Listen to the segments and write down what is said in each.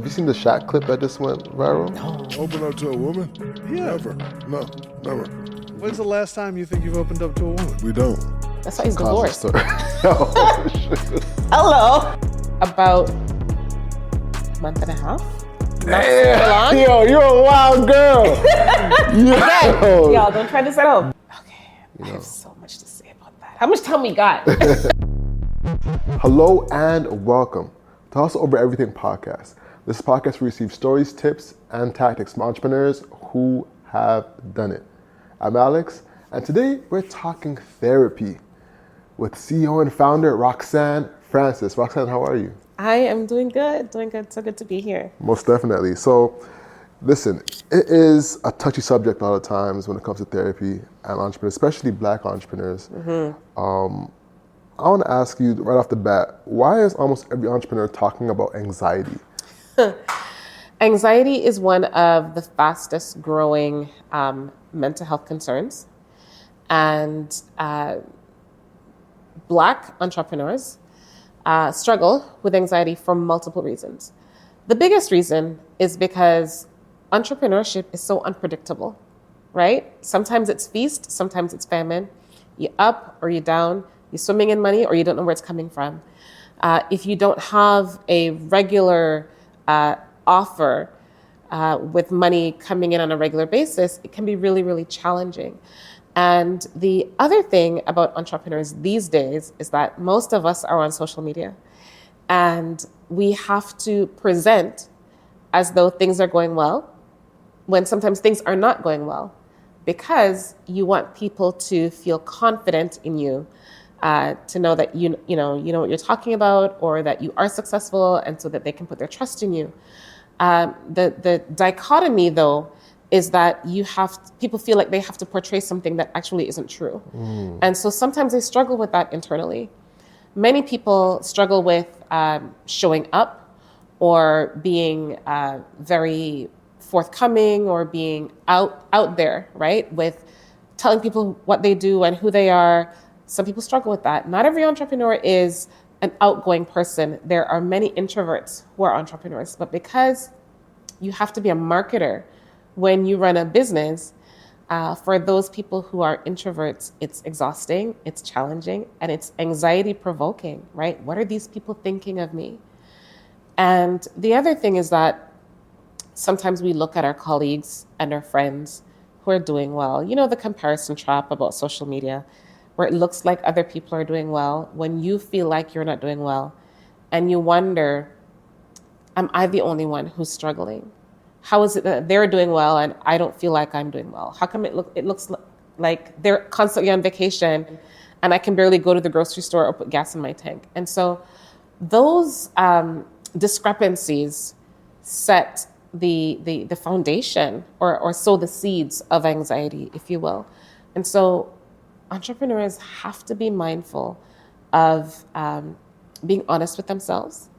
you seen the Shaq clip that just went viral? No. Open up to a woman? Yeah. Never. No, never. When's the last time you think you've opened up to a woman? We don't. That's why he's divorced. Oh, shit. Hello. About a month and a half. Damn. Yo, you're a wild girl. Again, y'all don't try this at home. Okay, I have so much to say about that. How much time we got? Hello and welcome to Hustle Over Everything podcast. This podcast receives stories, tips, and tactics from entrepreneurs who have done it. I'm Alex, and today we're talking therapy with CEO and founder Roxanne Francis. Roxanne, how are you? I am doing good. So good to be here. Most definitely. So, listen, it is a touchy subject a lot of times when it comes to therapy and entrepreneurs, especially Black entrepreneurs. Mm-hmm. I want to ask you right off the bat, why is almost every entrepreneur talking about anxiety? Anxiety is one of the fastest growing mental health concerns. And Black entrepreneurs struggle with anxiety for multiple reasons. The biggest reason is because entrepreneurship is so unpredictable, right? Sometimes it's feast, sometimes it's famine. You're up or you're down, you're swimming in money or you don't know where it's coming from. If you don't have a regular offer with money coming in on a regular basis, it can be really, really challenging. And the other thing about entrepreneurs these days is that most of us are on social media and we have to present as though things are going well when sometimes things are not going well because you want people to feel confident in you, to know that you know what you're talking about or that you are successful and so that they can put their trust in you. The dichotomy though is that people feel like they have to portray something that actually isn't true. And so sometimes they struggle with that internally. Many people struggle with showing up or being very forthcoming or being out there, right? With telling people what they do and who they are. Some people struggle with that. Not every entrepreneur is an outgoing person. There are many introverts who are entrepreneurs, but because you have to be a marketer when you run a business, for those people who are introverts, it's exhausting, it's challenging, and it's anxiety provoking, right? What are these people thinking of me? And the other thing is that sometimes we look at our colleagues and our friends who are doing well. You know, the comparison trap about social media, where it looks like other people are doing well when you feel like you're not doing well. And you wonder, am I the only one who's struggling? How is it that they're doing well and I don't feel like I'm doing well? How come it looks like they're constantly on vacation and I can barely go to the grocery store or put gas in my tank? And so those discrepancies set the foundation or sow the seeds of anxiety, if you will. And so entrepreneurs have to be mindful of being honest with themselves,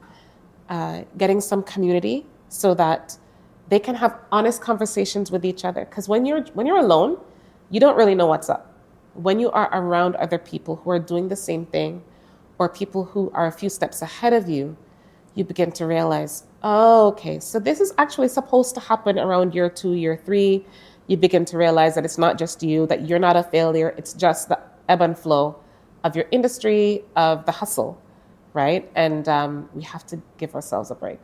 getting some community so that they can have honest conversations with each other. Because when you're alone, you don't really know what's up. When you are around other people who are doing the same thing or people who are a few steps ahead of you, you begin to realize, oh, okay, so this is actually supposed to happen around year 2, year 3. You begin to realize that it's not just you, that you're not a failure. It's just the ebb and flow of your industry, of the hustle, right? And we have to give ourselves a break.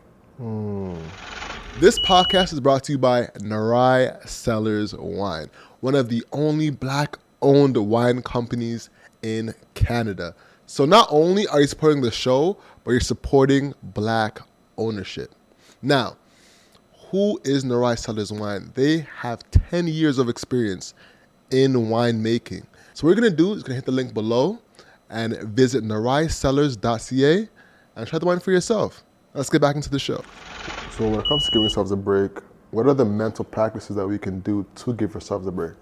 This podcast is brought to you by Narai Cellars Wine, one of the only Black-owned wine companies in Canada. So not only are you supporting the show, but you're supporting Black ownership. Now, who is Narai Cellars Wine? They have 10 years of experience in winemaking. So what we're going to do is going to hit the link below and visit naraicellars.ca and try the wine for yourself. Let's get back into the show. So when it comes to giving ourselves a break, what are the mental practices that we can do to give ourselves a break?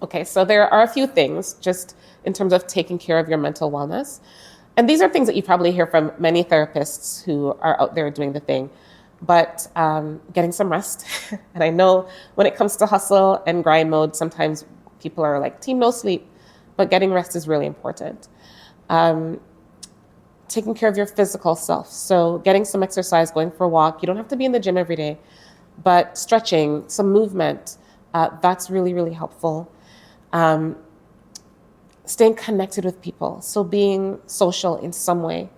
Okay, so there are a few things just in terms of taking care of your mental wellness. And these are things that you probably hear from many therapists who are out there doing the thing. But getting some rest. And I know when it comes to hustle and grind mode, sometimes people are like, team no sleep. But getting rest is really important. taking care of your physical self. So getting some exercise, going for a walk. You don't have to be in the gym every day, but stretching, some movement, that's really, really helpful. Staying connected with people. So being social in some way,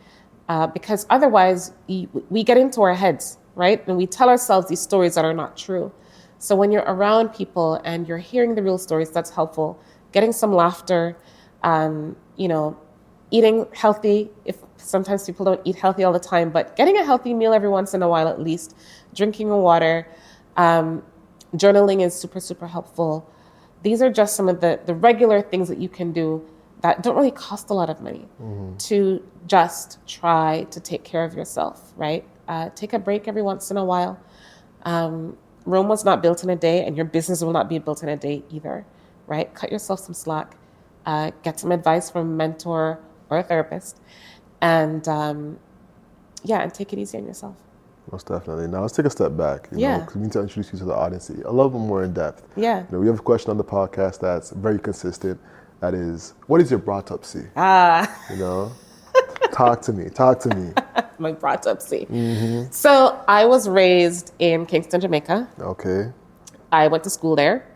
because otherwise we get into our heads, right? And we tell ourselves these stories that are not true. So when you're around people and you're hearing the real stories, that's helpful. Getting some laughter, eating healthy. If sometimes people don't eat healthy all the time, but getting a healthy meal every once in a while at least, drinking water, journaling is super, super helpful. These are just some of the regular things that you can do that don't really cost a lot of money to just try to take care of yourself, right? Take a break every once in a while. Rome was not built in a day, and your business will not be built in a day either, right? Cut yourself some slack. Get some advice from a mentor or a therapist, and and take it easy on yourself. Most definitely. Now let's take a step back. You know, 'cause we need to introduce you to the audience a little bit more in depth. Yeah. You know, we have a question on the podcast that's very consistent. That is, what is your autopsy? You know, talk to me. My autopsy. So I was raised in Kingston, Jamaica. Okay. I went to school there.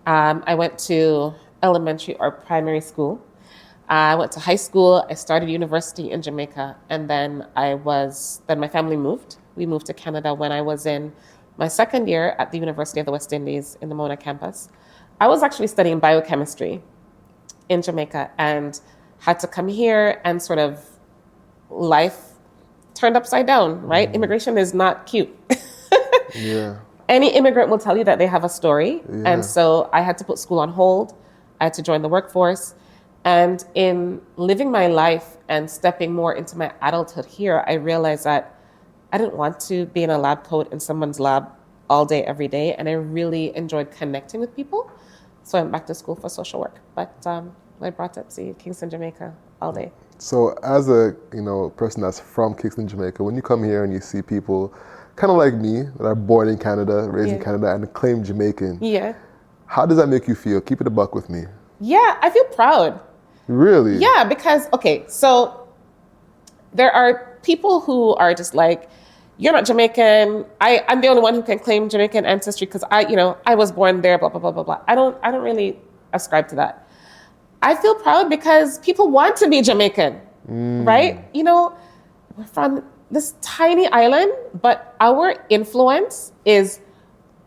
I went to elementary or primary school. I went to high school. I started university in Jamaica, and then my family moved. We moved to Canada when I was in my second year at the University of the West Indies in the Mona campus. I was actually studying biochemistry in Jamaica and had to come here, and sort of life turned upside down, right? Immigration is not cute. Yeah. Any immigrant will tell you that they have a story. Yeah. And so I had to put school on hold. I had to join the workforce. And in living my life and stepping more into my adulthood here, I realized that I didn't want to be in a lab coat in someone's lab all day, every day. And I really enjoyed connecting with people. So I went back to school for social work. But I brought up to Kingston, Jamaica all day. So as a person that's from Kingston, Jamaica, when you come here and you see people kind of like me that are born in Canada, raised in Canada, and claim Jamaican, how does that make you feel? Keep it a buck with me. Yeah, I feel proud. Really? Yeah, because, so there are people who are just like, you're not Jamaican. I'm the only one who can claim Jamaican ancestry because I was born there, blah, blah, blah, blah, blah. I don't really ascribe to that. I feel proud because people want to be Jamaican, right? We're from this tiny island, but our influence is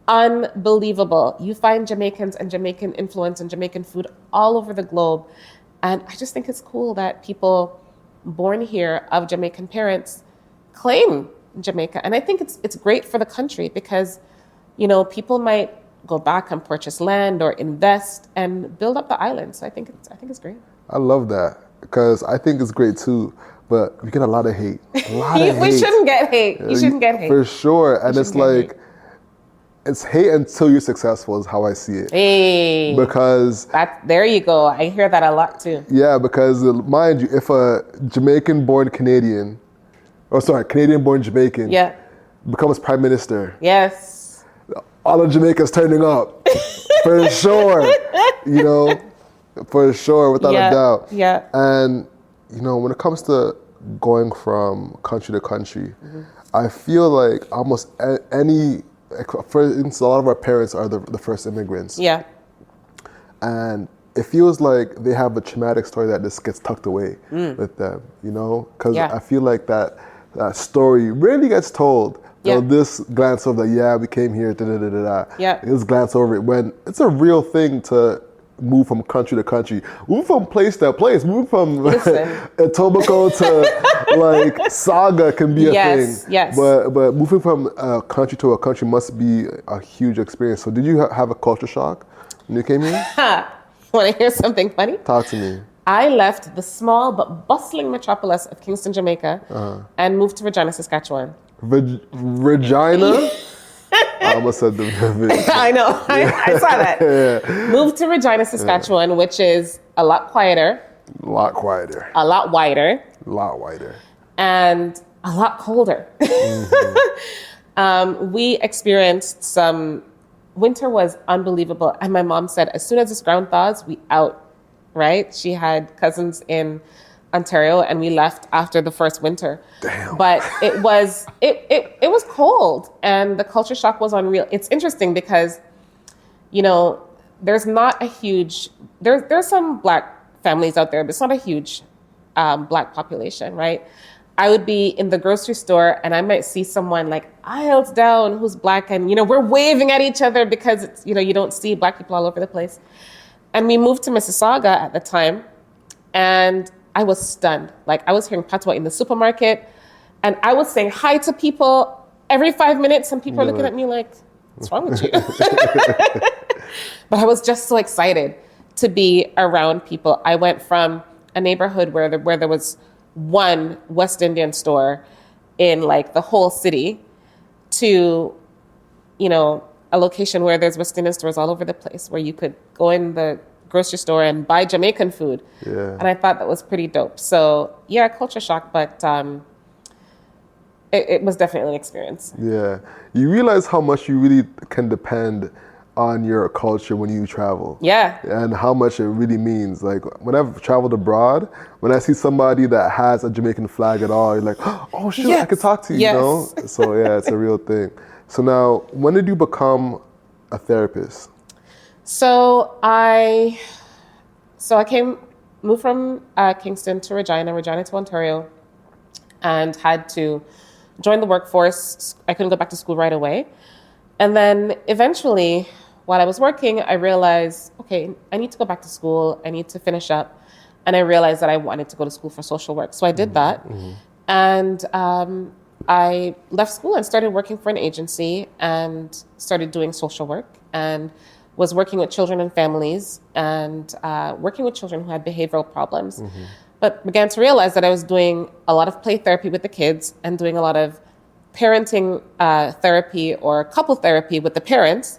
unbelievable. You find Jamaicans and Jamaican influence and Jamaican food all over the globe. And I just think it's cool that people born here of Jamaican parents claim Jamaica. And I think it's great for the country because, people might go back and purchase land or invest and build up the island. So I think it's great. I love that because I think it's great too. But we get a lot of hate. We shouldn't get hate. You shouldn't get hate. For sure. And it's like, it's hate until you're successful is how I see it. Hey. Because... there you go. I hear that a lot too. Yeah, because mind you, if a Jamaican-born Canadian, Canadian-born Jamaican becomes prime minister. Yes. All of Jamaica's turning up. For sure. For sure, without a doubt. Yeah. And, when it comes to going from country to country, I feel like almost for instance, a lot of our parents are the first immigrants. Yeah. And it feels like they have a traumatic story that just gets tucked away with them, Because I feel like that story rarely gets told. They'll just glance over we came here, Yeah. Just glance over it when it's a real thing to move from country to country, move from place to place, move from Etobicoke to like Saga can be a thing. Yes. But moving from a country to a country must be a huge experience. So did you have a culture shock when you came here? Want to hear something funny? Talk to me. I left the small but bustling metropolis of Kingston, Jamaica, and moved to Regina, Saskatchewan. Regina? I almost said the I know. I saw that. Moved to Regina, Saskatchewan, which is a lot quieter. A lot quieter. A lot wider. A lot wider. And a lot colder. We experienced winter was unbelievable. And my mom said, as soon as this ground thaws, we out, right? She had cousins in Ontario, and we left after the first winter. Damn. But it was cold, and the culture shock was unreal. It's interesting because, there's not a huge there's some Black families out there, but it's not a huge Black population, right? I would be in the grocery store and I might see someone like aisles down who's Black, and we're waving at each other because it's you don't see Black people all over the place. And we moved to Mississauga at the time, and I was stunned. Like, I was hearing patois in the supermarket, and I was saying hi to people every 5 minutes, and people are looking at me like, what's wrong with you? But I was just so excited to be around people. I went from a neighborhood where there was one West Indian store in like the whole city to, a location where there's West Indian stores all over the place, where you could go in the grocery store and buy Jamaican food. Yeah. And I thought that was pretty dope. So yeah, culture shock, but it was definitely an experience. Yeah. You realize how much you really can depend on your culture when you travel. Yeah. And how much it really means. Like, when I've traveled abroad, when I see somebody that has a Jamaican flag at all, you're like, oh shit, I could talk to you, Yes. So yeah, it's a real thing. So now, when did you become a therapist? So I moved from Kingston to Regina to Ontario, and had to join the workforce. I couldn't go back to school right away. And then eventually, while I was working, I realized, okay, I need to go back to school. I need to finish up. And I realized that I wanted to go to school for social work. So I did that. Mm-hmm. And I left school and started working for an agency and started doing social work, and was working with children and families, and working with children who had behavioral problems. Mm-hmm. But began to realize that I was doing a lot of play therapy with the kids and doing a lot of parenting therapy or couple therapy with the parents.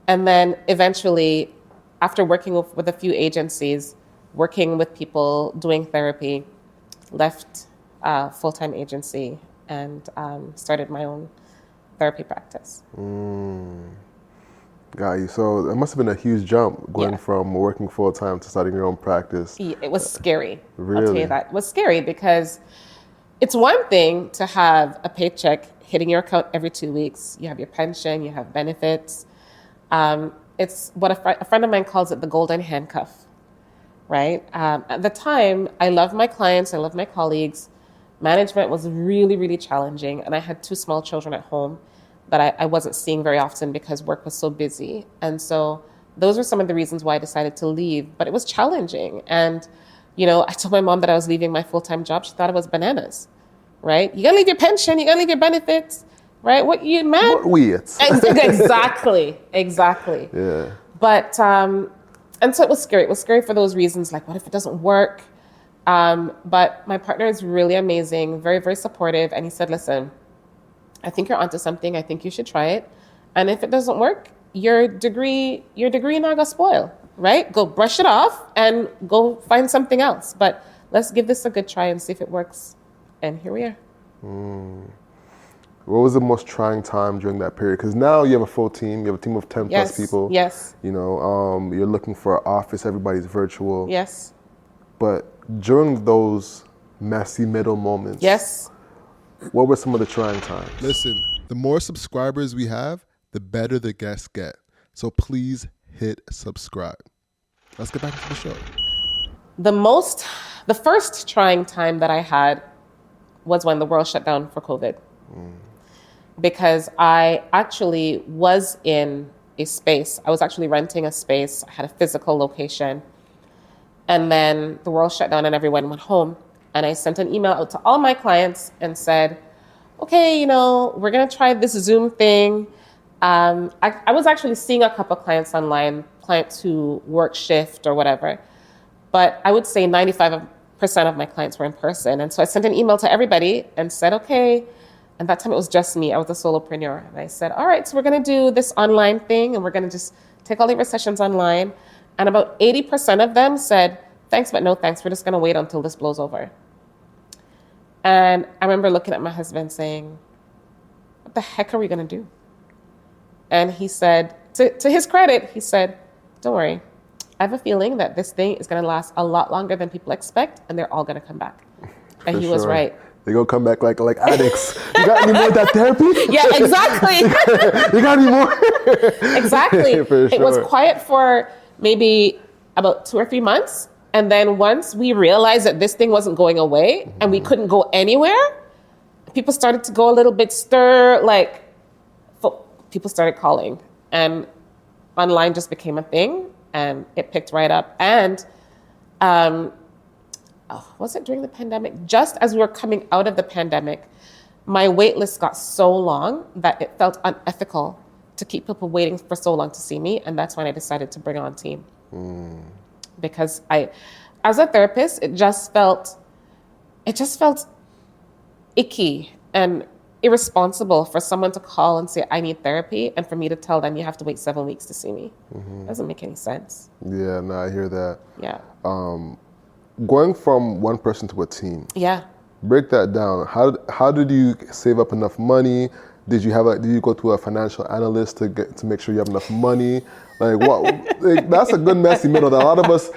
And then eventually, after working with a few agencies, working with people, doing therapy, left full-time agency and started my own therapy practice. Got you. So it must have been a huge jump going from working full-time to starting your own practice. It was scary. Really? I'll tell you that. It was scary because it's one thing to have a paycheck hitting your account every 2 weeks. You have your pension, you have benefits. It's what a friend of mine calls it, the golden handcuff, right? At the time, I loved my clients, I loved my colleagues. Management was really, really challenging, and I had 2 small children at home that I wasn't seeing very often because work was so busy. And so those were some of the reasons why I decided to leave, but it was challenging. And, I told my mom that I was leaving my full-time job. She thought it was bananas, right? You gotta leave your pension, you gotta leave your benefits, right? What, you mad? What weird. Exactly. Yeah. But, and so it was scary. It was scary for those reasons, like, what if it doesn't work? But my partner is really amazing, very, very supportive. And he said, listen, I think you're onto something. I think you should try it. And if it doesn't work, your degree not gonna spoil, right? Go brush it off and go find something else. But let's give this a good try and see if it works. And here we are. What was the most trying time during that period? Because now you have a full team. You have a team of 10 plus people. Yes. You're looking for an office. Everybody's virtual. Yes. But during those messy middle moments. Yes. What were some of the trying times? Listen, the more subscribers we have, the better the guests get. So please hit subscribe. Let's get back into the show. The first trying time that I had was when the world shut down for COVID. Because I actually was in a space. I was actually renting a space. I had a physical location. And then the world shut down and everyone went home. And I sent an email out to all my clients and said, okay, we're going to try this Zoom thing. I was actually seeing a couple of clients online, clients who work shift or whatever. But I would say 95% of my clients were in person. And so I sent an email to everybody and said, okay. And that time it was just me. I was a solopreneur. And I said, all right, so we're going to do this online thing. And we're going to just take all of your sessions online. And about 80% of them said, thanks, but no thanks. We're just going to wait until this blows over. And I remember looking at my husband saying, what the heck are we going to do? And he said, to his credit, he said, don't worry, I have a feeling that this thing is going to last a lot longer than people expect, and they're all going to come back. And he was right. They're going to come back like addicts. You got any more of that therapy? Yeah, exactly. You got any more? Exactly. For It was sure. quiet for maybe about 2 or 3 months. And then once we realized that this thing wasn't going away and we couldn't go anywhere, people started to go a little bit people started calling, and online just became a thing, and it picked right up. And was it during the pandemic? Just as we were coming out of the pandemic, my wait list got so long that it felt unethical to keep people waiting for so long to see me. And that's when I decided to bring on team. Because as a therapist, it just felt icky and irresponsible for someone to call and say, I need therapy, and for me to tell them you have to wait 7 weeks to see me. Doesn't make any sense. Yeah, no, I hear that. Yeah. Going from one person to a team. Yeah. Break that down. How did you save up enough money? Did you go to a financial analyst to make sure you have enough money? Like what? That's a good messy middle that a lot of us,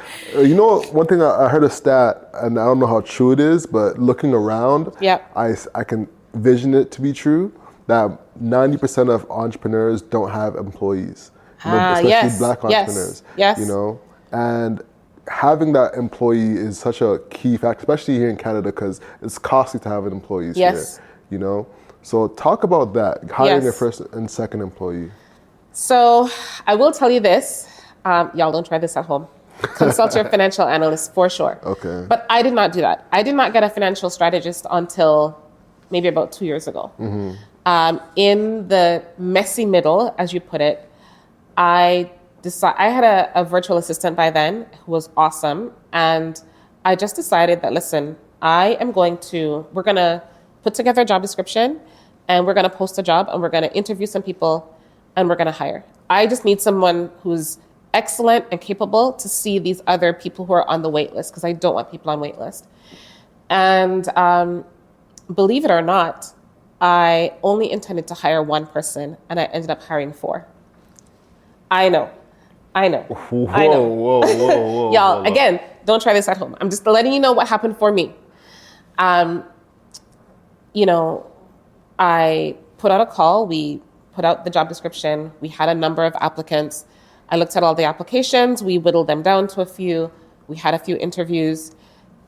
one thing I heard a stat, and I don't know how true it is, but looking around, Yep. I can vision it to be true that 90% of entrepreneurs don't have employees, especially yes. Black Yes. entrepreneurs. Yes. And having that employee is such a key factor, especially here in Canada, because it's costly to have an employee Yes. here. So talk about that, hiring Yes. your first and second employee. So I will tell you this. Y'all don't try this at home. Consult your financial analyst for sure. Okay. But I did not do that. I did not get a financial strategist until maybe about 2 years ago. In the messy middle, as you put it, I had a virtual assistant by then who was awesome. And I just decided that, listen, we're going to put together a job description, and we're going to post a job, and we're going to interview some people, and we're going to hire. I just need someone who's excellent and capable to see these other people who are on the wait list, because I don't want people on wait list. And believe it or not, I only intended to hire one person, and I ended up hiring 4. I know. Whoa. Y'all, again, don't try this at home. I'm just letting you know what happened for me. I put out a call. We put out the job description. We had a number of applicants. I looked at all the applications. We whittled them down to a few. We had a few interviews.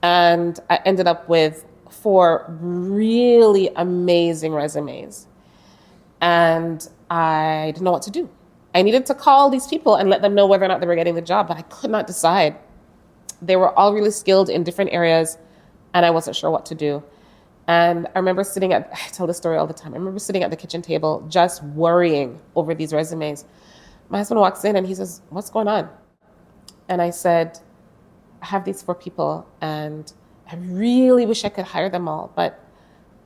And I ended up with 4 really amazing resumes. And I didn't know what to do. I needed to call these people and let them know whether or not they were getting the job, but I could not decide. They were all really skilled in different areas, and I wasn't sure what to do. And I remember I tell this story all the time. I remember sitting at the kitchen table just worrying over these resumes. My husband walks in and he says, "What's going on?" And I said, "I have these 4 people and I really wish I could hire them all, but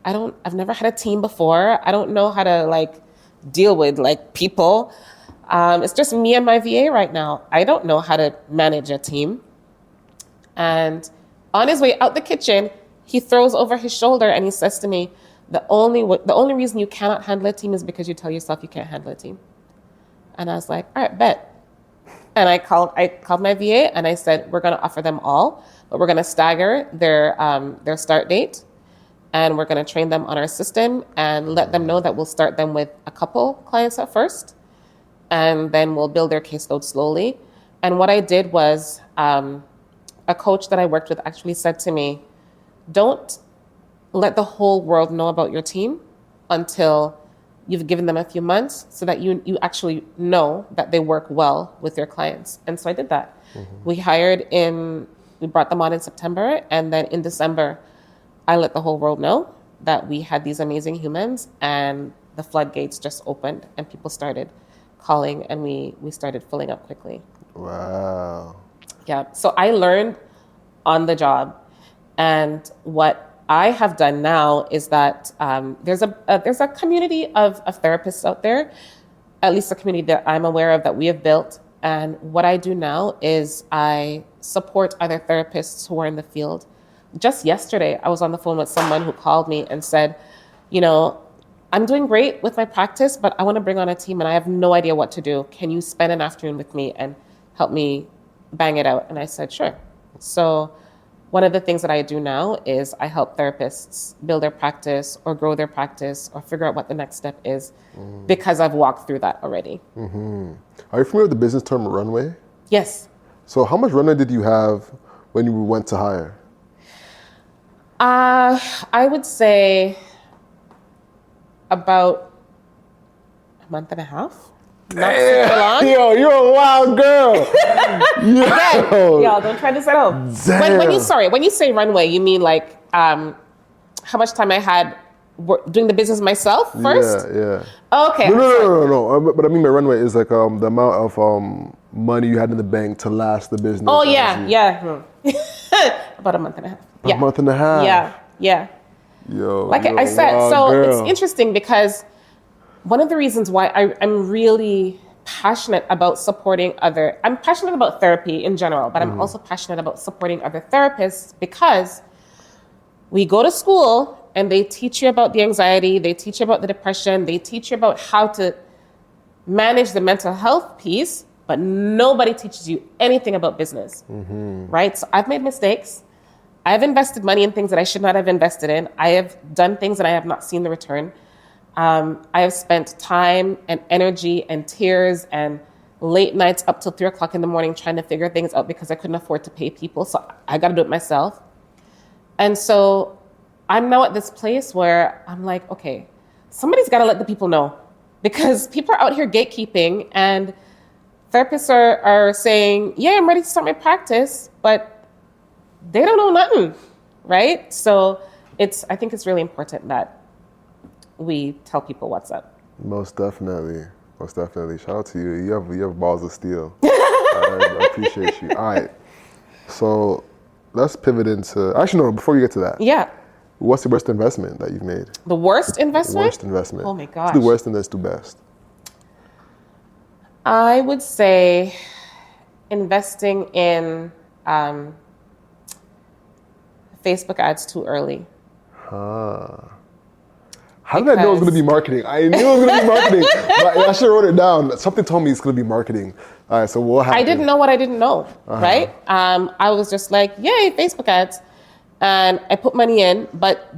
I've never had a team before. I don't know how to deal with people. It's just me and my VA right now. I don't know how to manage a team." And on his way out the kitchen, he throws over his shoulder and he says to me, the only reason you cannot handle a team is because you tell yourself you can't handle a team. And I was like, all right, bet. And I called my VA and I said, we're going to offer them all, but we're going to stagger their start date. And we're going to train them on our system and let them know that we'll start them with a couple clients at first. And then we'll build their caseload slowly. And what I did was a coach that I worked with actually said to me, don't let the whole world know about your team until you've given them a few months so that you actually know that they work well with their clients. And so I did that. Mm-hmm. We brought them on in September, and then in December, I let the whole world know that we had these amazing humans, and the floodgates just opened and people started calling, and we started filling up quickly. Wow. Yeah. So I learned on the job. And what I have done now is that there's a community of therapists out there, at least a community that I'm aware of that we have built. And what I do now is I support other therapists who are in the field. Just yesterday, I was on the phone with someone who called me and said, I'm doing great with my practice, but I want to bring on a team and I have no idea what to do. Can you spend an afternoon with me and help me bang it out? And I said, sure. So one of the things that I do now is I help therapists build their practice or grow their practice or figure out what the next step is because I've walked through that already. Mm-hmm. Are you familiar with the business term runway? Yes. So how much runway did you have when you went to hire? I would say about a month and a half. Not super long. Yo, you're a wild girl. Yo. Y'all don't try this at home. Damn. When you say runway, you mean like how much time I had doing the business myself first? Yeah. Okay. No. But I mean, my runway is like the amount of money you had in the bank to last the business. Oh yeah. About a month and a half. A month and a half. Yeah. Yo. Like I said, so it's interesting because one of the reasons why I'm really passionate about I'm passionate about therapy in general, but I'm also passionate about supporting other therapists because we go to school and they teach you about the anxiety, they teach you about the depression, they teach you about how to manage the mental health piece, but nobody teaches you anything about business, right? So I've made mistakes. I've invested money in things that I should not have invested in. I have done things that I have not seen the return. I have spent time and energy and tears and late nights up till 3 o'clock in the morning trying to figure things out because I couldn't afford to pay people. So I got to do it myself. And so I'm now at this place where I'm like, okay, somebody's got to let the people know because people are out here gatekeeping and therapists are saying, yeah, I'm ready to start my practice, but they don't know nothing, right? So I think it's really important that we tell people what's up. Most definitely. Shout out to you. You have balls of steel. I appreciate you. All right. So let's pivot into. Actually, no. Before you get to that. Yeah. What's the worst investment that you've made? The worst investment? Worst investment. Oh my gosh. What's the worst and let's do best? I would say investing in Facebook ads too early. How did I know it was going to be marketing? I knew it was going to be marketing. But I should have wrote it down. Something told me it's going to be marketing. All right, so what happened? I didn't know what I didn't know, right? I was just like, yay, Facebook ads. And I put money in, but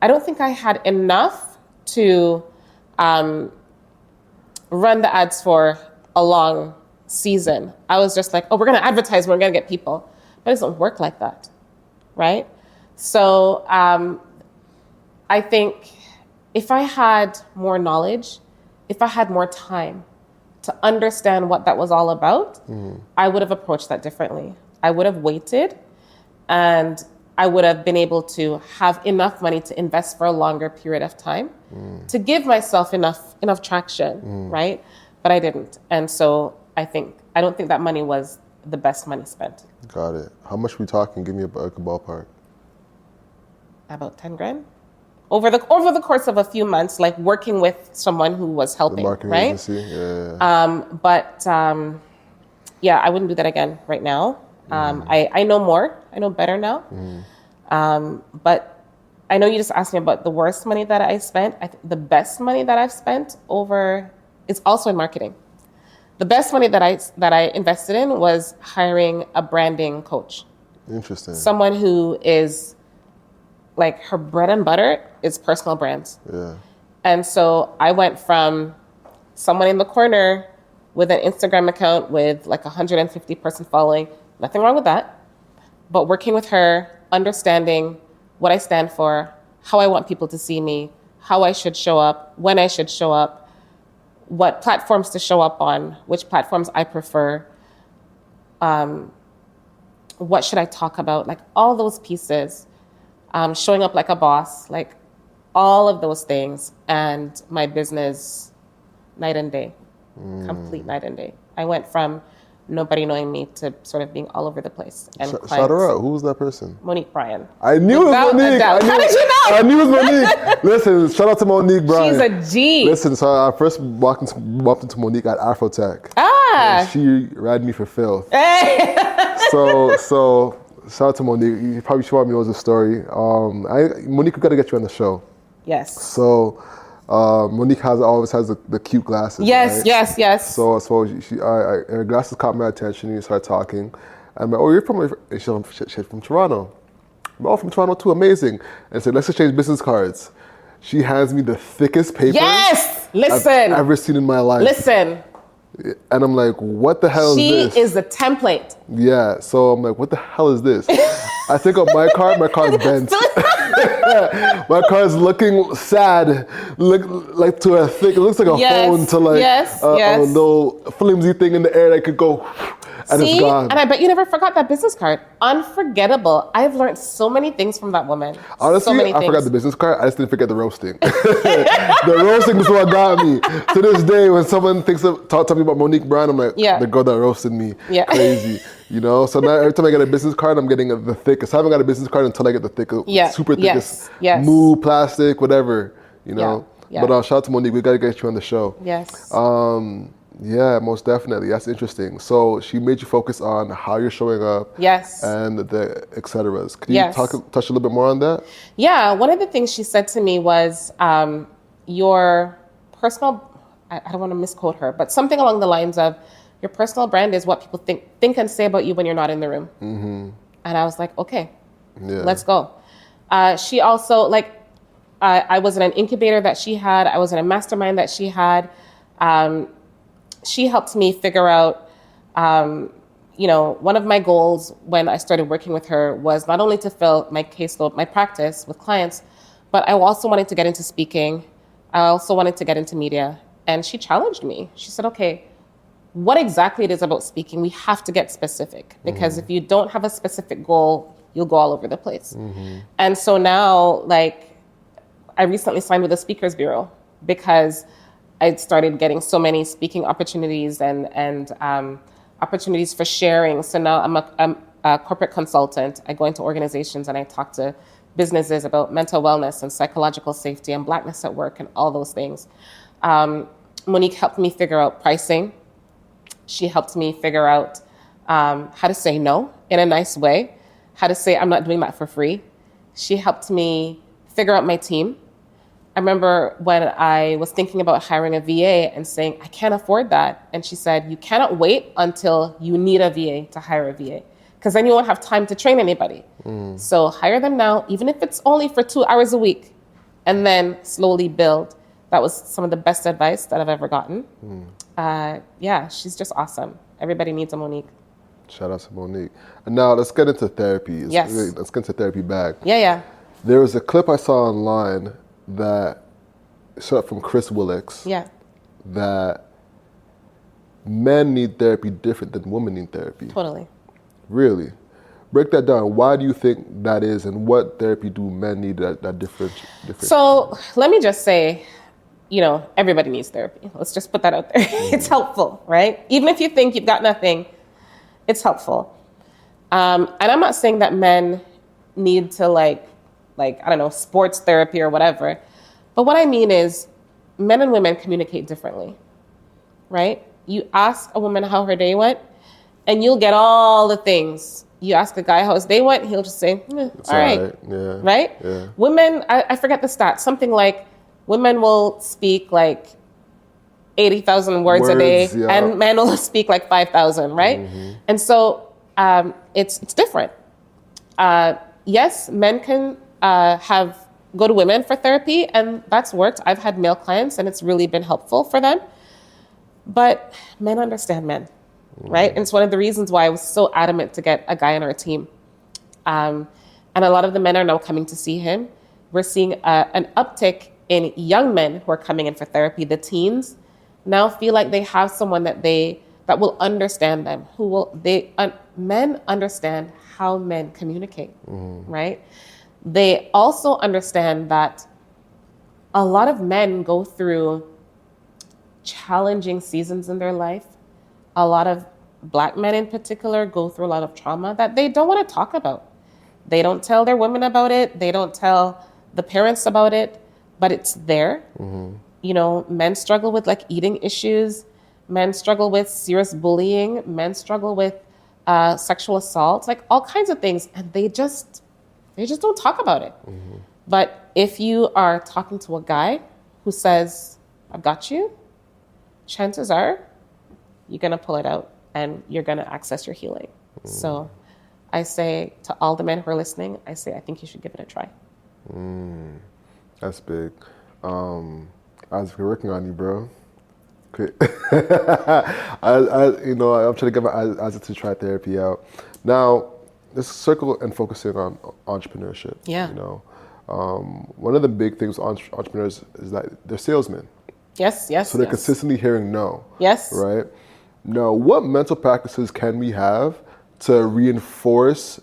I don't think I had enough to run the ads for a long season. I was just like, oh, we're going to advertise, we're going to get people. But it doesn't work like that, right? So I think if I had more knowledge, if I had more time to understand what that was all about, I would have approached that differently. I would have waited and I would have been able to have enough money to invest for a longer period of time to give myself enough traction, right? But I didn't. And so I don't think that money was the best money spent. Got it. How much we talking? Give me a ballpark. About 10 grand. Over the course of a few months, like working with someone who was helping, the marketing right? agency, yeah. I wouldn't do that again right now. I know more. I know better now. But I know you just asked me about the worst money that I spent. I think the best money that I've spent is also in marketing. The best money that I invested in was hiring a branding coach. Interesting. Someone who is like her bread and butter is personal brands. Yeah. And so I went from someone in the corner with an Instagram account with like 150 person following, nothing wrong with that, but working with her, understanding what I stand for, how I want people to see me, how I should show up, when I should show up, what platforms to show up on, which platforms I prefer, what should I talk about, like all those pieces, showing up like a boss, like all of those things, and my business, night and day, complete night and day. I went from nobody knowing me to sort of being all over the place. And shout her out. Who was that person? Monique Bryan. I knew it was Monique. How did you know? I knew it was Monique. Listen, shout out to Monique Bryan. She's a G. Listen, so I first bumped into Monique at Afrotech. Ah. She ran me for filth. Hey. So shout out to Monique. You probably knows the story. Monique, we got to get you on the show. Yes. So Monique always has the cute glasses. Yes, right? yes. So her glasses caught my attention. You start talking. I'm like, oh, you're from? She's from Toronto. I'm like, oh, from Toronto too. Amazing. And said, let's exchange business cards. She hands me the thickest paper Yes! I've Listen. ever seen in my life. Listen. And I'm like, what the hell She is this? is the template. Yeah. So I'm like, what the hell is this? I think of my car's bent. My car's looking sad, look like to a thick. It looks like a phone to like a little flimsy thing in the air that could go, and See? it's gone. And I bet you never forgot that business card. Unforgettable. I've learned so many things from that woman. Honestly, so many I forgot the business card. I just didn't forget the roasting. The roasting was what got me. To this day, when someone talks to me about Monique Brown, I'm like, the girl that roasted me, crazy. You know, so now every time I get a business card, I'm getting the thickest. I haven't got a business card until I get the super thickest, move, plastic, whatever, you know. But shout out to Monique, we got to get you on the show. Yes. Yeah, most definitely. That's interesting. So she made you focus on how you're showing up. Yes. And the et ceteras. Can you touch a little bit more on that? Yeah, one of the things she said to me was your personal, I don't want to misquote her, but something along the lines of, your personal brand is what people think and say about you when you're not in the room. Mm-hmm. And I was like, okay, let's go. She also, I was in an incubator that she had. I was in a mastermind that she had. She helped me figure out, one of my goals when I started working with her was not only to fill my caseload, my practice with clients, but I also wanted to get into speaking. I also wanted to get into media. And she challenged me. She said, okay, what exactly it is about speaking, we have to get specific, because if you don't have a specific goal, you'll go all over the place. And so now, I recently signed with a speakers bureau because I started getting so many speaking opportunities and opportunities for sharing. So now I'm a corporate consultant. I go into organizations and I talk to businesses about mental wellness and psychological safety and Blackness at work and all those things. Monique helped me figure out pricing. She helped me figure out how to say no in a nice way, how to say I'm not doing that for free. She helped me figure out my team. I remember when I was thinking about hiring a VA and saying, I can't afford that. And she said, you cannot wait until you need a VA to hire a VA, because then you won't have time to train anybody. So hire them now, even if it's only for 2 hours a week, and then slowly build. That was some of the best advice that I've ever gotten. She's just awesome. Everybody needs a Monique. Shout out to Monique. And now let's get into therapy. Yes. Let's get into therapy bag. Yeah. There was a clip I saw online that showed up from Chris Willix. Yeah. That men need therapy different than women need therapy. Totally. Really? Break that down. Why do you think that is, and what therapy do men need that different? So let me just say, everybody needs therapy. Let's just put that out there. It's helpful, right? Even if you think you've got nothing, it's helpful. And I'm not saying that men need to I don't know, sports therapy or whatever. But what I mean is men and women communicate differently, right? You ask a woman how her day went, and you'll get all the things. You ask a guy how his day went, he'll just say, all right. Yeah. Right? Yeah. Women, I forget the stats, something like women will speak 80,000 words a day, and men will speak 5,000, right? And so it's different. Yes, men can go to women for therapy, and that's worked. I've had male clients, and it's really been helpful for them. But men understand men, right? And it's one of the reasons why I was so adamant to get a guy on our team. And a lot of the men are now coming to see him. We're seeing an uptick in young men who are coming in for therapy. The teens now feel like they have someone that will understand them, men understand how men communicate, right? They also understand that a lot of men go through challenging seasons in their life. A lot of Black men in particular go through a lot of trauma that they don't want to talk about. They don't tell their women about it. They don't tell the parents about it, but it's there. Men struggle with don't issues. Men struggle with serious bullying. Men struggle with sexual assault, all kinds of things. And they just don't talk about it. But if you are talking to a guy who says, I've got you, chances are you're going to pull it out and you're going to access your healing. So I say to all the men who are listening, I think you should give it a try. That's big. I was working on you, bro. I'm trying to get my eyes to try therapy out. Now, let's circle and focusing on entrepreneurship. Yeah. One of the big things with entrepreneurs is that they're salesmen. Yes. So they're consistently hearing no. Yes. Right? Now, what mental practices can we have to reinforce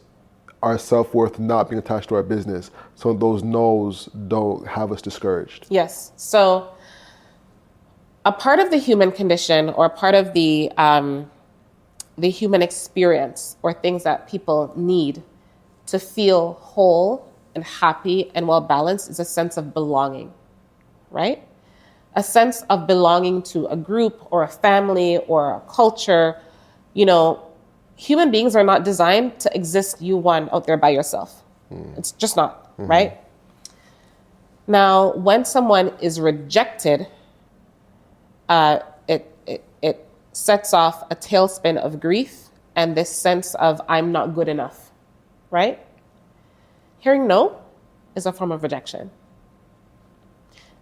our self-worth not being attached to our business so those no's don't have us discouraged? Yes. So a part of the human condition, or a part of the human experience, or things that people need to feel whole and happy and well balanced, is a sense of belonging, right? A sense of belonging to a group or a family or a culture. Human beings are not designed to exist out there by yourself. It's just not, right? Now, when someone is rejected, it sets off a tailspin of grief and this sense of I'm not good enough, right? Hearing no is a form of rejection.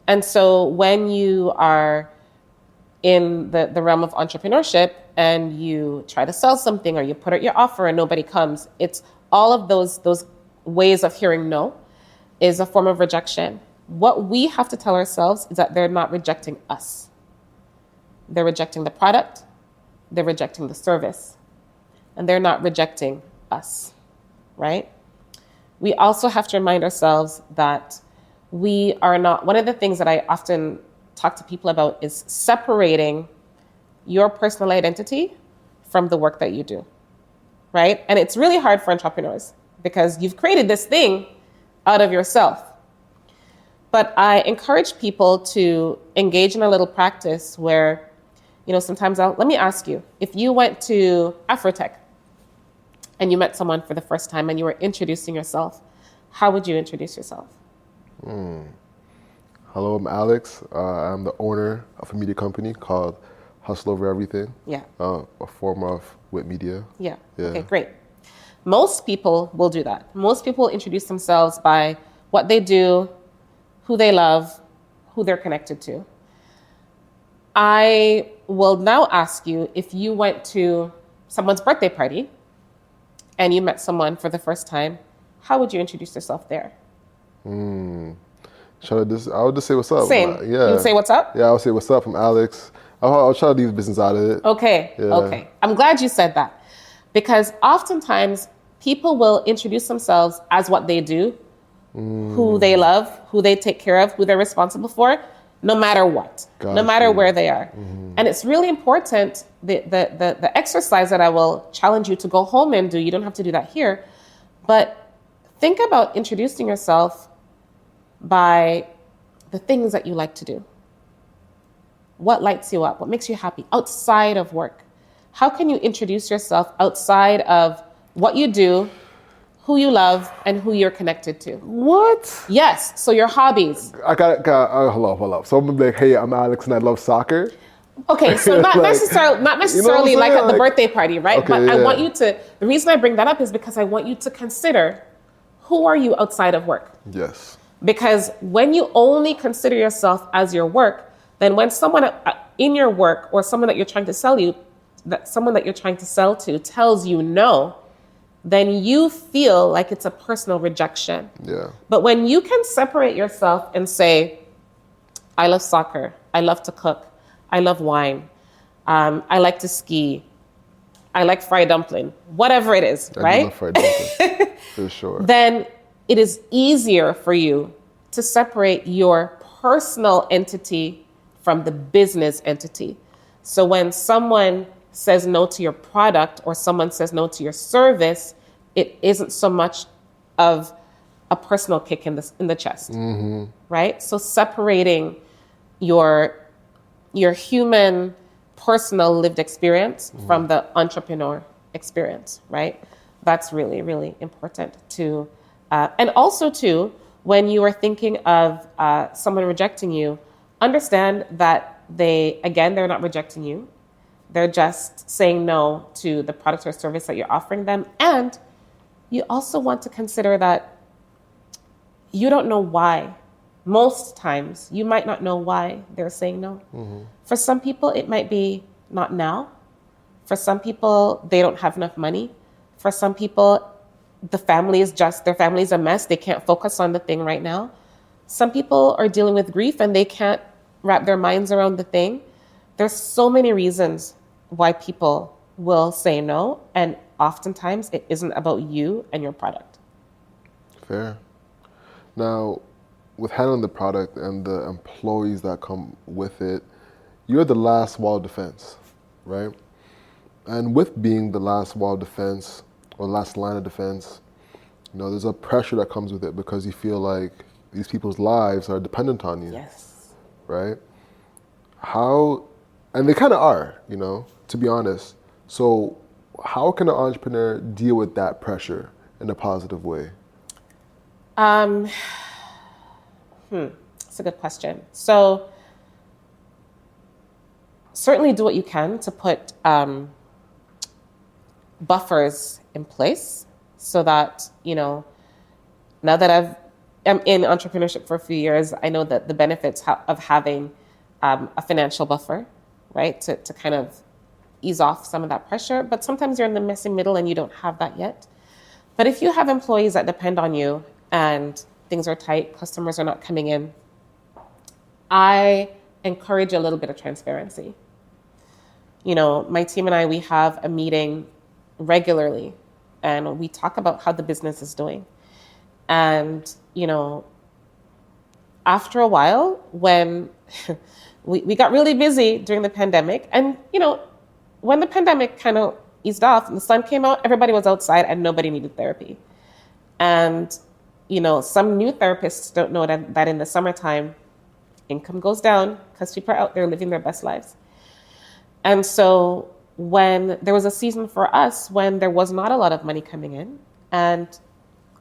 And so when you are in the realm of entrepreneurship and you try to sell something or you put out your offer and nobody comes, it's all of those ways of hearing no is a form of rejection. What we have to tell ourselves is that they're not rejecting us. They're rejecting the product, they're rejecting the service, and they're not rejecting us, right? We also have to remind ourselves that we are not, one of the things that I often talk to people about is separating your personal identity from the work that you do, right? And it's really hard for entrepreneurs because you've created this thing out of yourself. But I encourage people to engage in a little practice where, sometimes let me ask you, if you went to Afrotech and you met someone for the first time and you were introducing yourself, how would you introduce yourself? Hello, I'm Alex. I'm the owner of a media company called Hustle Over Everything. Yeah. A form of Wit Media. Yeah. Okay, great. Most people will do that. Most people introduce themselves by what they do, who they love, who they're connected to. I will now ask you, if you went to someone's birthday party and you met someone for the first time, how would you introduce yourself there? I would just say what's up. Same. Yeah. You would say what's up? Yeah, I would say what's up. I'm Alex. I'll try to leave business out of it. Okay. Yeah. Okay. I'm glad you said that, because oftentimes people will introduce themselves as what they do, who they love, who they take care of, who they're responsible for, no matter what, no matter where they are. And it's really important, the exercise that I will challenge you to go home and do, you don't have to do that here, but think about introducing yourself by the things that you like to do. What lights you up? What makes you happy outside of work? How can you introduce yourself outside of what you do, who you love, and who you're connected to? What? Yes. So your hobbies. Hold up. So I'm gonna be like, hey, I'm Alex and I love soccer. Okay, so not necessarily like at the birthday party, right? Okay, but yeah. I want you to, the reason I bring that up is because I want you to consider, who are you outside of work? Yes. Because when you only consider yourself as your work, then when someone in your work or someone that you're trying to sell to tells you no, then you feel like it's a personal rejection. Yeah. But when you can separate yourself and say, I love soccer, I love to cook, I love wine, I like to ski, I like fried dumpling, whatever it is, right? I love fried dumpling, for sure. Then it is easier for you to separate your personal entity from the business entity. So when someone says no to your product or someone says no to your service, it isn't so much of a personal kick in the chest, right? So separating your human, personal lived experience from the entrepreneur experience, right? That's really, really important to, and also too, when you are thinking of someone rejecting you, understand that they're not rejecting you. They're just saying no to the product or service that you're offering them. And you also want to consider that you don't know why. Most times, you might not know why they're saying no. For some people, it might be not now. For some people, they don't have enough money. For some people, their family is a mess. They can't focus on the thing right now. Some people are dealing with grief and they can't wrap their minds around the thing. There's so many reasons why people will say no, and oftentimes it isn't about you and your product. Fair. Now, with handling the product and the employees that come with it, you're the last wall of defense, right? And with being the last wall of defense or last line of defense, there's a pressure that comes with it because you feel like these people's lives are dependent on you. Yes. Right? And they kind of are, to be honest. So how can an entrepreneur deal with that pressure in a positive way? That's a good question. So certainly do what you can to put buffers in place so that, now that I'm in entrepreneurship for a few years, I know that the benefits of having a financial buffer, right, to kind of ease off some of that pressure. But sometimes you're in the messy middle and you don't have that yet. But if you have employees that depend on you and things are tight, customers are not coming in, I encourage a little bit of transparency. My team and I, we have a meeting regularly and we talk about how the business is doing. And, after a while, when we got really busy during the pandemic, and, when the pandemic kind of eased off and the sun came out, everybody was outside and nobody needed therapy. And, some new therapists don't know that in the summertime, income goes down because people are out there living their best lives. And so when there was a season for us when there was not a lot of money coming in, and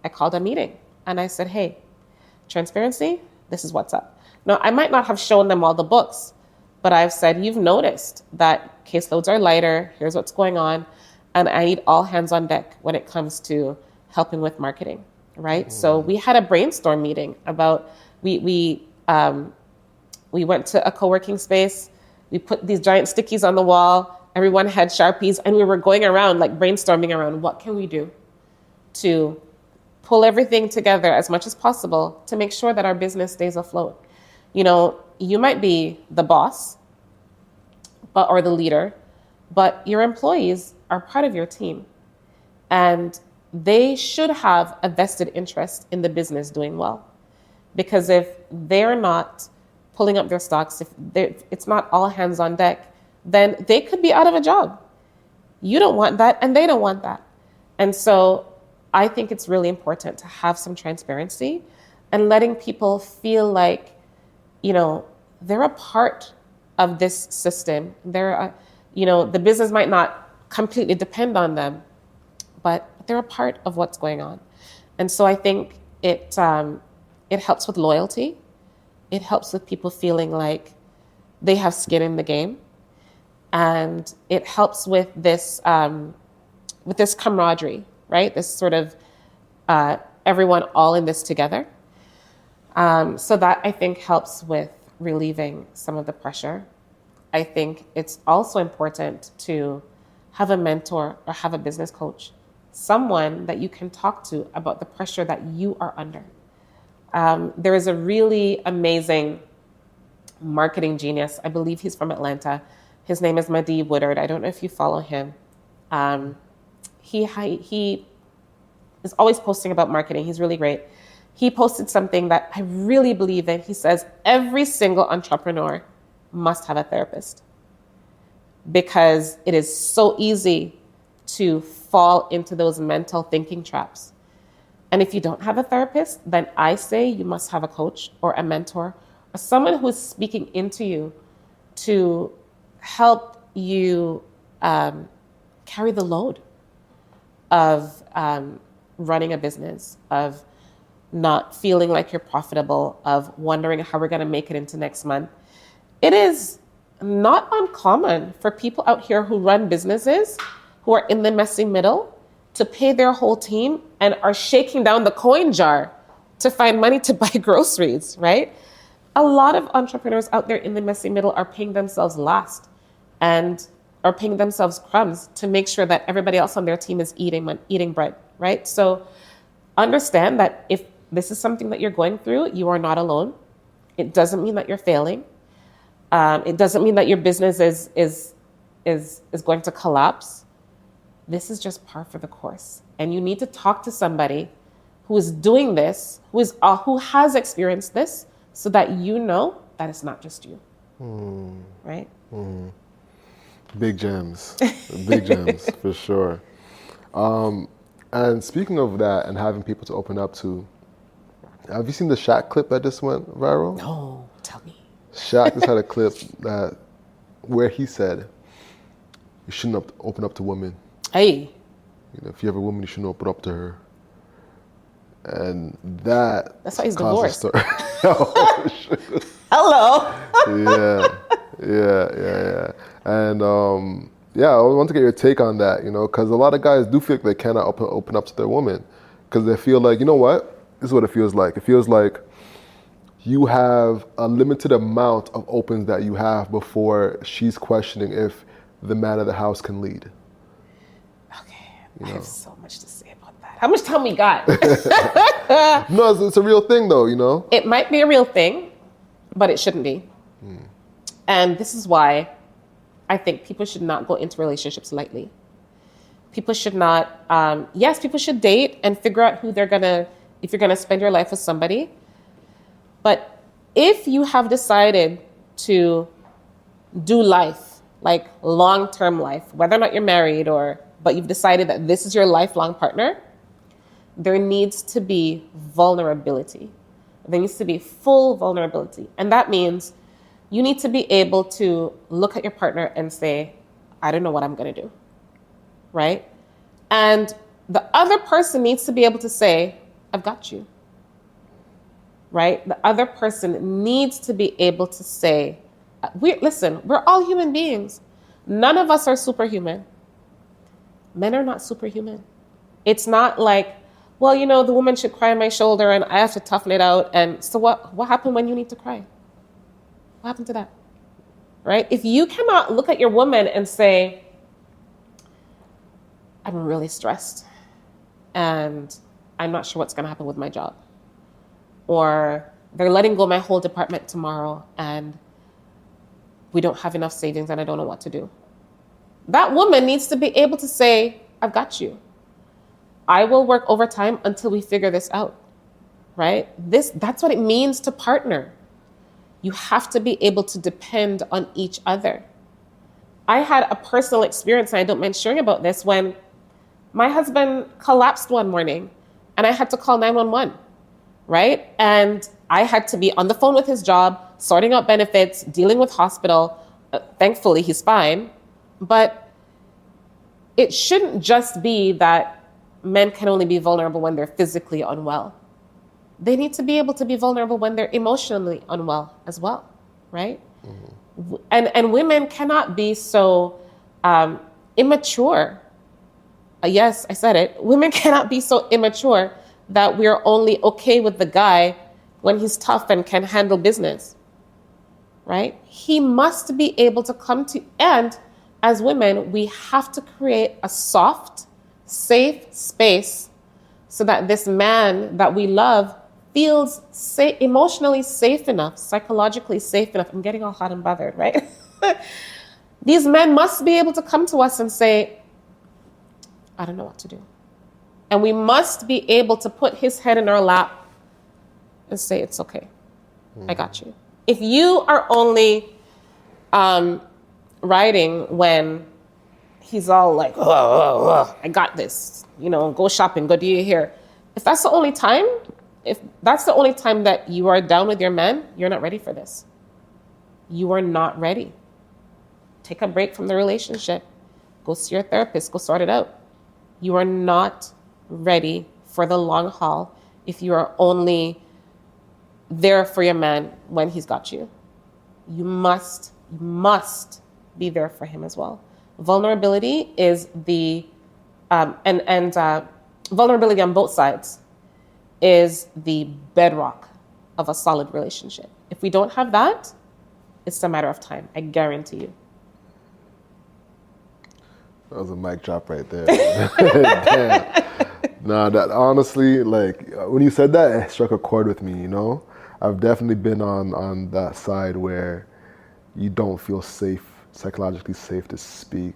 I called a meeting and I said, hey, transparency, this is what's up. Now, I might not have shown them all the books, but I've said, you've noticed that caseloads are lighter. Here's what's going on. And I need all hands on deck when it comes to helping with marketing, right? So we had a brainstorm meeting about, we went to a co-working space. We put these giant stickies on the wall. Everyone had Sharpies, and we were going around, like brainstorming around what can we do to pull everything together as much as possible to make sure that our business stays afloat. You might be the boss or the leader, but your employees are part of your team. And they should have a vested interest in the business doing well. Because if they're not pulling up their stocks, if it's not all hands on deck, then they could be out of a job. You don't want that, and they don't want that. And so I think it's really important to have some transparency and letting people feel like, they're a part of this system. The business might not completely depend on them, but they're a part of what's going on. And so I think it helps with loyalty. It helps with people feeling like they have skin in the game. And it helps with this camaraderie, right? This sort of everyone all in this together. So that I think helps with relieving some of the pressure. I think it's also important to have a mentor or have a business coach, someone that you can talk to about the pressure that you are under. There is a really amazing marketing genius. I believe he's from Atlanta. His name is Madi Woodard. I don't know if you follow him. He is always posting about marketing. He's really great. He posted something that I really believe in. He says, every single entrepreneur must have a therapist because it is so easy to fall into those mental thinking traps. And if you don't have a therapist, then I say you must have a coach or a mentor or someone who is speaking into you to help you carry the load of running a business, of not feeling like you're profitable, of wondering how we're going to make it into next month. it is not uncommon for people out here who run businesses, who are in the messy middle, to pay their whole team and are shaking down the coin jar to find money to buy groceries, right? A lot of entrepreneurs out there in the messy middle are paying themselves last and are paying themselves crumbs to make sure that everybody else on their team is eating bread, right? So understand that if this is something that you're going through, you are not alone. It doesn't mean that you're failing. It doesn't mean that your business is going to collapse. This is just par for the course. And you need to talk to somebody who is doing this, who has experienced this, so that you know that it's not just you. Right? Big gems. Big gems, for sure. And speaking of that and having people to open up to, have you seen the Shaq clip that just went viral? No, tell me. Shaq just had a clip where he said, you shouldn't open up to women. Hey. If you have a woman, you shouldn't open up to her. And that's why he's divorced. Oh, shit. Hello. Yeah. And I want to get your take on that, because a lot of guys do feel like they cannot open up to their woman because they feel like, you know what? This is what it feels like. It feels like you have a limited amount of opens that you have before she's questioning if the man of the house can lead. Okay, I have so much to say about that. How much time we got? No, it's a real thing though, It might be a real thing, but it shouldn't be. And this is why I think people should not go into relationships lightly. People should not, yes, people should date and figure out if you're gonna spend your life with somebody. But if you have decided to do life, like long-term life, whether or not you're married but you've decided that this is your lifelong partner, there needs to be vulnerability. There needs to be full vulnerability. And that means you need to be able to look at your partner and say, I don't know what I'm going to do, right? And the other person needs to be able to say, I've got you, right? The other person needs to be able to say, listen, we're all human beings. None of us are superhuman. Men are not superhuman. It's not like, well, the woman should cry on my shoulder and I have to toughen it out. And so what happened when you need to cry? What happened to that? Right? If you cannot look at your woman and say, I'm really stressed and I'm not sure what's going to happen with my job. Or they're letting go my whole department tomorrow and we don't have enough savings and I don't know what to do. That woman needs to be able to say, I've got you. I will work overtime until we figure this out, right? That's what it means to partner. You have to be able to depend on each other. I had a personal experience, and I don't mind sharing about this, when my husband collapsed one morning and I had to call 911, right? And I had to be on the phone with his job, sorting out benefits, dealing with hospital. Thankfully, he's fine. But it shouldn't just be that men can only be vulnerable when they're physically unwell. They need to be able to be vulnerable when they're emotionally unwell as well, right? Mm-hmm. And women cannot be so immature. Yes, I said it. Women cannot be so immature that we're only okay with the guy when he's tough and can handle business, right? He must be able to come to, and as women, we have to create a soft, safe space so that this man that we love feels emotionally safe enough, psychologically safe enough. I'm getting all hot and bothered, right? These men must be able to come to us and say, I don't know what to do. And we must be able to put his head in our lap and say, it's okay. I got you. If you are only riding when he's all like, I got this, go shopping, go do your hair. If that's the only time that you are down with your man, you're not ready for this. You are not ready. Take a break from the relationship. Go see your therapist, go sort it out. You are not ready for the long haul if you are only there for your man when he's got you. you must be there for him as well. Vulnerability is the vulnerability on both sides is the bedrock of a solid relationship. If we don't have that, it's a matter of time. I guarantee you. That was a mic drop right there. Damn. Nah, that honestly, like, when you said that, it struck a chord with me, you know? I've definitely been on that side where you don't feel safe, psychologically safe to speak,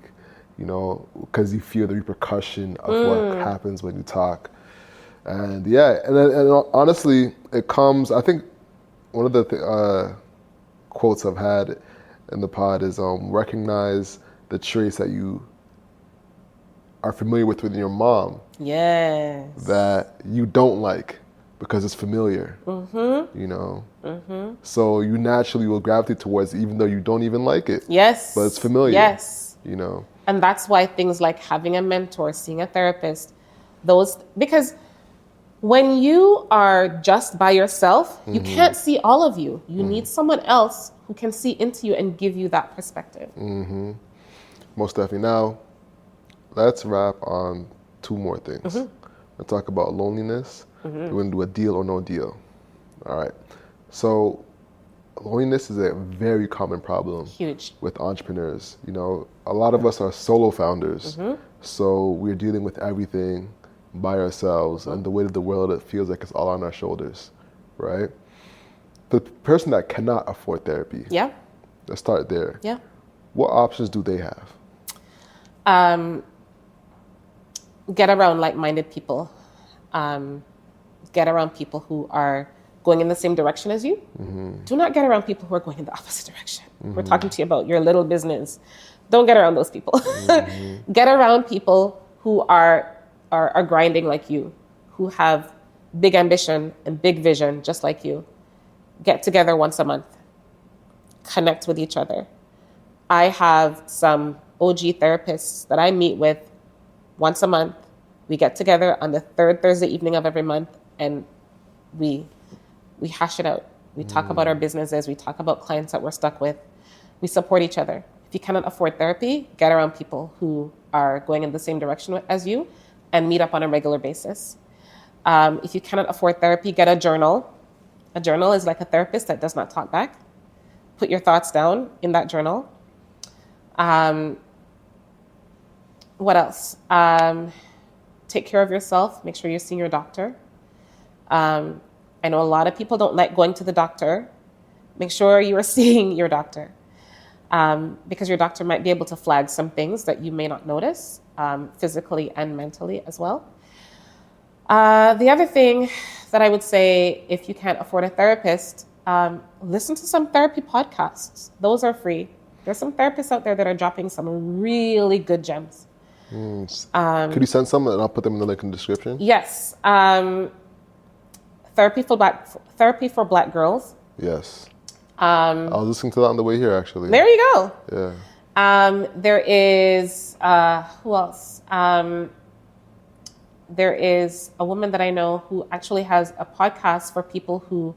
you know, because you feel the repercussion of what happens when you talk. And yeah, and honestly, it comes, I think one of the quotes I've had in the pod is recognize the traits that you are familiar with your mom. Yes. That you don't like because it's familiar, you know? So you naturally will gravitate towards it even though you don't even like it. Yes. But it's familiar. Yes. You know? And that's why things like having a mentor, seeing a therapist, because when you are just by yourself, you can't see all of you. You need someone else who can see into you and give you that perspective. Most definitely. Now, let's wrap on two more things. We'll talk about loneliness. We're going to do a deal or no deal. All right. So loneliness is a very common problem. Huge. With entrepreneurs. You know, a lot of us are solo founders. So we're dealing with everything by ourselves, and the weight of the world, it feels like it's all on our shoulders, right? The person that cannot afford therapy. Yeah. Let's start there. Yeah. What options do they have? Get around like-minded people. Get around people who are going in the same direction as you. Do not get around people who are going in the opposite direction. We're talking to you about your little business. Don't get around those people. Get around people who are grinding like you, who have big ambition and big vision just like you. Get together once a month. Connect with each other. I have some OG therapists that I meet with once a month. We get together on the third Thursday evening of every month, and we hash it out. We talk about our businesses. We talk about clients that we're stuck with. We support each other. If you cannot afford therapy, get around people who are going in the same direction as you and meet up on a regular basis. If you cannot afford therapy, get a journal. A journal is like a therapist that does not talk back. Put your thoughts down in that journal. What else? Take care of yourself. Make sure you're seeing your doctor. I know a lot of people don't like going to the doctor. Make sure you are seeing your doctor, because your doctor might be able to flag some things that you may not notice, physically and mentally as well. The other thing that I would say, if you can't afford a therapist, listen to some therapy podcasts. Those are free. There's some therapists out there that are dropping some really good gems. Could you send some and I'll put them in the link in the description? Yes. Therapy for Black girls. Yes. I was listening to that on the way here, actually. There you go. Yeah. There is, who else? There is a woman that I know who actually has a podcast for people who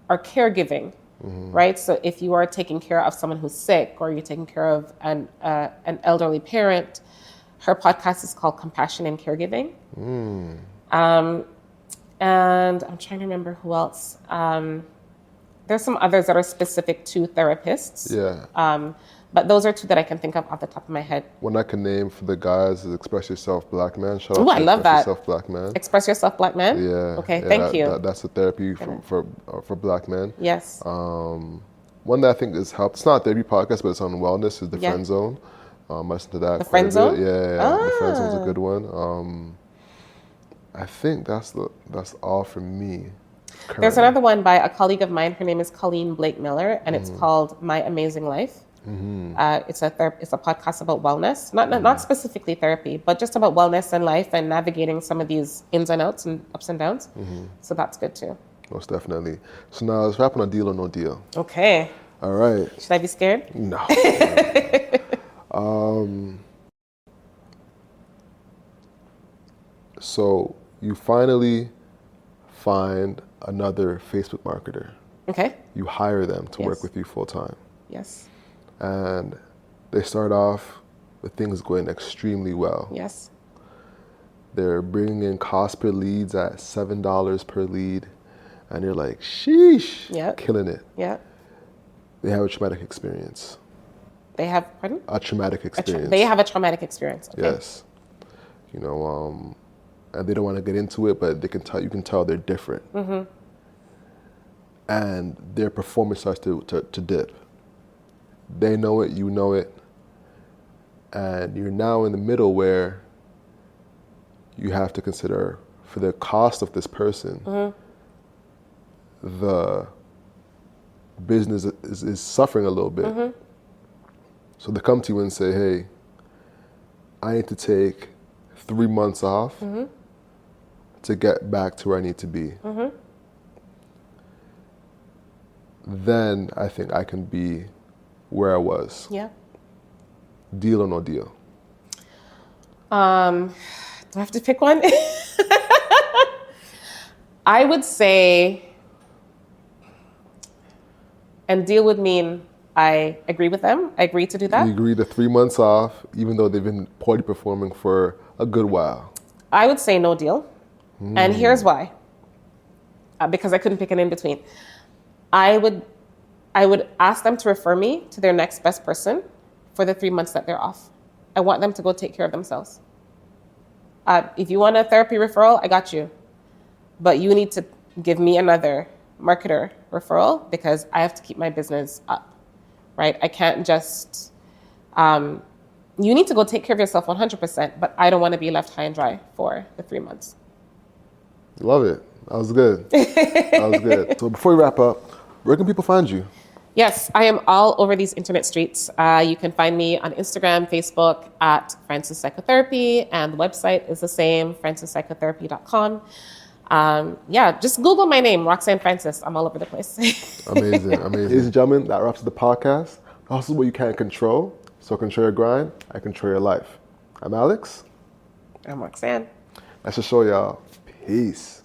are caregiving, right? So if you are taking care of someone who's sick, or you're taking care of an elderly parent, her podcast is called Compassion and Caregiving. And I'm trying to remember who else. There's some others that are specific to therapists. Yeah. But those are two that I can think of off the top of my head. One I can name for the guys is Express Yourself Black Man. Shout out Oh, to I love Express that. Yourself Black Man. Express Yourself Black Man? Yeah. Okay, Yeah, thank you. That's a therapy for Black men. Yes. One that I think has helped, it's not a therapy podcast, but it's on wellness, is The Friend Zone. I listened to that. The Friend Zone? Yeah. The Friend Zone's a good one. I think that's all for me. Currently. There's another one by a colleague of mine. Her name is Colleen Blake Miller, and it's called My Amazing Life. It's a podcast about wellness, not specifically therapy, but just about wellness and life and navigating some of these ins and outs and ups and downs. So that's good too. Most definitely. So now let's wrap on a deal or no deal. Okay. All right. Should I be scared? No. So you finally find another Facebook marketer. Okay. You hire them to work with you full time. Yes. And they start off with things going extremely well. Yes. They're bringing in cost per leads at $7 per lead. And you're like, sheesh, Yep. killing it. Yeah. They have a traumatic experience. They have, pardon? A traumatic experience. They have a traumatic experience. Okay. Yes. You know, and they don't want to get into it, but you can tell they're different. And their performance starts to dip. They know it, you know it, and you're now in the middle where you have to consider, for the cost of this person, the business is suffering a little bit. So they come to you and say, hey, I need to take 3 months off to get back to where I need to be. Then I think I can be where I was. Yeah. Deal or no deal? Do I have to pick one? I would say, and deal would mean I agree with them. I agree to do that. You agree to 3 months off, even though they've been poorly performing for a good while. I would say no deal. And here's why. Because I couldn't pick an in between. I would ask them to refer me to their next best person for the 3 months that they're off. I want them to go take care of themselves. If you want a therapy referral, I got you. But you need to give me another marketer referral because I have to keep my business up, right? I can't just, you need to go take care of yourself 100%, but I don't want to be left high and dry for the 3 months. Love it. That was good. That was good. So before we wrap up, where can people find you? Yes, I am all over these internet streets. You can find me on Instagram, Facebook at Francis Psychotherapy, and the website is the same, francispsychotherapy.com. Just Google my name, Roxanne Francis. I'm all over the place. Amazing, amazing. Ladies and gentlemen, that wraps up the podcast. Also, what you can't control. So control your grind, I control your life. I'm Alex. I'm Roxanne. That's the show, y'all. Peace.